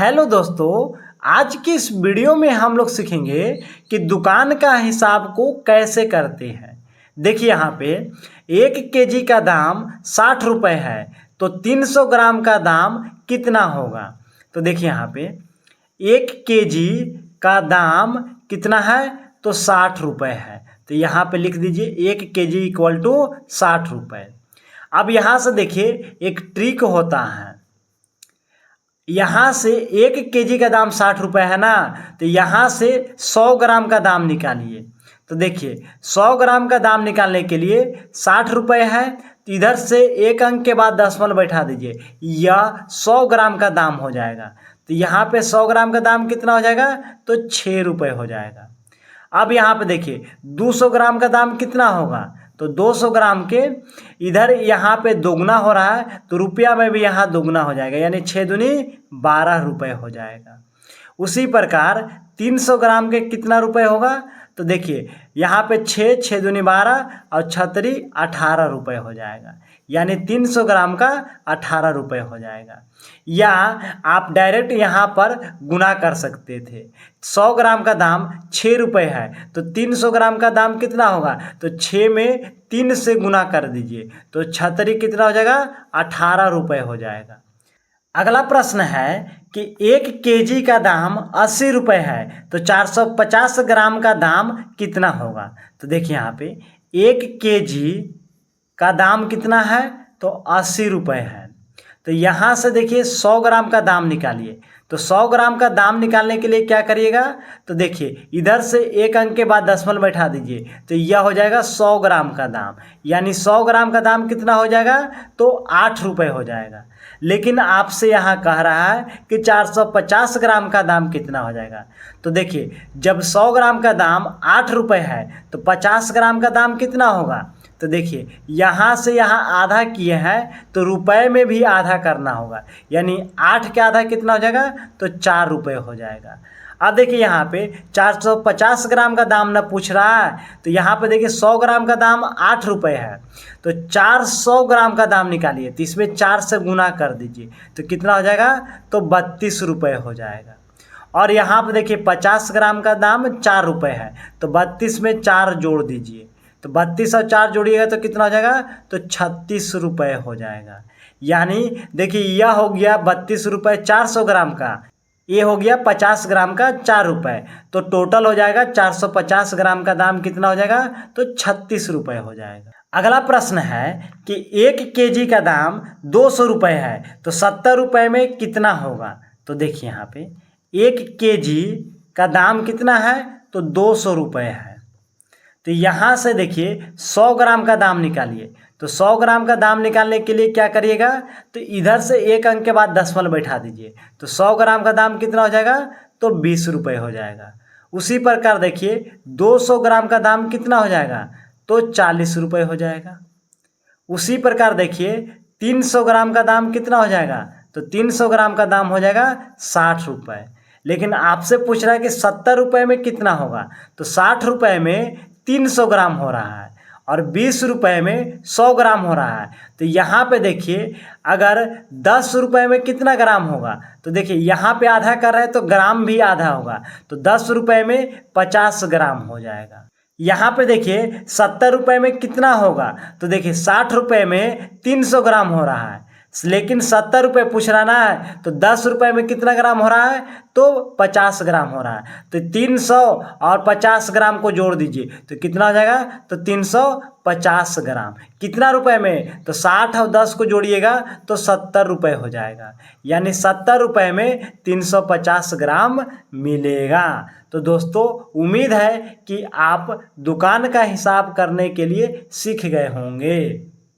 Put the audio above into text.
Hello दोस्तों, आज की इस वीडियो में हम लोग सीखेंगे कि दुकान का हिसाब को कैसे करते हैं। देखिए यहाँ पे 1 केजी का दाम 60 रुपये है, तो 300 ग्राम का दाम कितना होगा। तो देखिए यहाँ पे 1 केजी का दाम कितना है, तो 60 रुपये है। तो यहाँ पे लिख दीजिए 1 केजी इक्वल टू 60 रुपये। अब यहाँ से देखिए एक ट्रिक होता है, यहाँ से 1 केजी का दाम 60 रुपये है ना, तो यहाँ से 100 ग्राम का दाम निकालिए। तो देखिए 100 ग्राम का दाम निकालने के लिए 60 रुपये है, तो इधर से एक अंक के बाद दशमलव बैठा दीजिए, यह 100 ग्राम का दाम हो जाएगा। तो यहाँ पे 100 ग्राम का दाम कितना हो जाएगा, तो 6 रुपये हो जाएगा। अब यहाँ पे देखिए 200 ग्राम का दाम कितना होगा, तो 200 ग्राम के इधर यहाँ पे दोगुना हो रहा है, तो रुपया में भी यहाँ दोगुना हो जाएगा, यानी 6 दूनी 12 रुपये हो जाएगा। उसी प्रकार 300 ग्राम के कितना रुपये होगा, तो देखिए यहाँ पे 6 दूनी 12 और 6 18 रुपये हो जाएगा, यानी 300 ग्राम का 18 रुपये हो जाएगा। या आप डायरेक्ट यहाँ पर गुना कर सकते थे। 100 ग्राम का दाम 6 रुपये है, तो 300 ग्राम का दाम कितना होगा, तो 6 में 3 से गुना कर दीजिए, तो 6 कितना हो जाएगा, 18 रुपये हो जाएगा। अगला प्रश्न है कि 1 केजी का दाम 80 रुपये है, तो 450 ग्राम का दाम कितना होगा। तो देखिए यहाँ पे 1 केजी का दाम कितना है, तो 80 रुपये है। तो यहाँ से देखिए 100 ग्राम का दाम निकालिए। तो 100 ग्राम का दाम निकालने के लिए क्या करिएगा, तो देखिए इधर से एक अंक के बाद दशमलव बैठा दीजिए, तो यह हो जाएगा 100 ग्राम का दाम, यानी 100 ग्राम का दाम कितना हो जाएगा, तो 8 रुपये हो जाएगा। लेकिन आपसे यहाँ कह रहा है कि 450 ग्राम का दाम कितना हो जाएगा। तो देखिए जब 100 ग्राम का दाम 8 रुपये है, तो 50 ग्राम का दाम कितना होगा। तो देखिए यहाँ से यहाँ आधा किए हैं, तो रुपए में भी आधा करना होगा, यानी 8 के आधा कितना हो जाएगा, तो 4 रुपये हो जाएगा। अब देखिए यहाँ पे 450 ग्राम का दाम ना पूछ रहा है, तो यहाँ पे देखिए 100 ग्राम का दाम 8 रुपये है, तो 400 ग्राम का दाम निकालिए, तो इसमें 4 से गुना कर दीजिए, तो कितना हो जाएगा, तो 32 रुपये हो जाएगा। और यहाँ पे देखिए 50 ग्राम का दाम 4 रुपये है, तो 32 में 4 जोड़ दीजिए, तो 32 और 4 जोड़िएगा तो कितना हो जाएगा, तो 36 रुपये हो जाएगा। यानी देखिए यह हो गया 32 रुपये 400 ग्राम का, ये हो गया 50 ग्राम का 4 रुपये, तो टोटल हो जाएगा 450 ग्राम का दाम कितना हो जाएगा, तो 36 रुपये हो जाएगा। अगला प्रश्न है कि 1 केजी का दाम 200 रुपये है, तो 70 रुपये में कितना होगा। तो देखिए यहाँ पे 1 केजी का दाम कितना है, तो 200 रुपये है। तो यहाँ से देखिए 100 ग्राम का दाम निकालिए। तो 100 ग्राम का दाम निकालने के लिए क्या करिएगा, तो इधर से एक अंक के बाद दशमलव बैठा दीजिए, तो 100 ग्राम का दाम कितना हो जाएगा, तो 20 रुपये हो जाएगा। उसी प्रकार देखिए 200 ग्राम का दाम कितना हो जाएगा, तो 40 रुपये हो जाएगा। उसी प्रकार देखिए 300 ग्राम का दाम कितना हो जाएगा, तो 300 ग्राम का दाम हो जाएगा 60 रुपये। लेकिन आपसे पूछ रहा है कि 70 रुपये में कितना होगा, तो 60 रुपये में 300 ग्राम हो रहा है और 20 रुपये में 100 ग्राम हो रहा है। तो यहाँ पे देखिए अगर 10 रुपये में कितना ग्राम होगा, तो देखिए यहाँ पे आधा कर रहे हैं तो ग्राम भी आधा होगा, तो 10 रुपये में 50 ग्राम हो जाएगा। यहाँ पे देखिए 70 रुपये में कितना होगा, तो देखिए 60 रुपये में 300 ग्राम हो रहा है, लेकिन 70 रुपये पूछ रहा ना है, तो 10 रुपये में कितना ग्राम हो रहा है, तो 50 ग्राम हो रहा है। तो 300 और 50 ग्राम को जोड़ दीजिए, तो कितना हो जाएगा, तो 350 ग्राम। कितना रुपए में, तो 60 और 10 को जोड़िएगा तो 70 रुपये हो जाएगा, यानी 70 रुपये में 350 ग्राम मिलेगा। तो दोस्तों उम्मीद है कि आप दुकान का हिसाब करने के लिए सीख गए होंगे।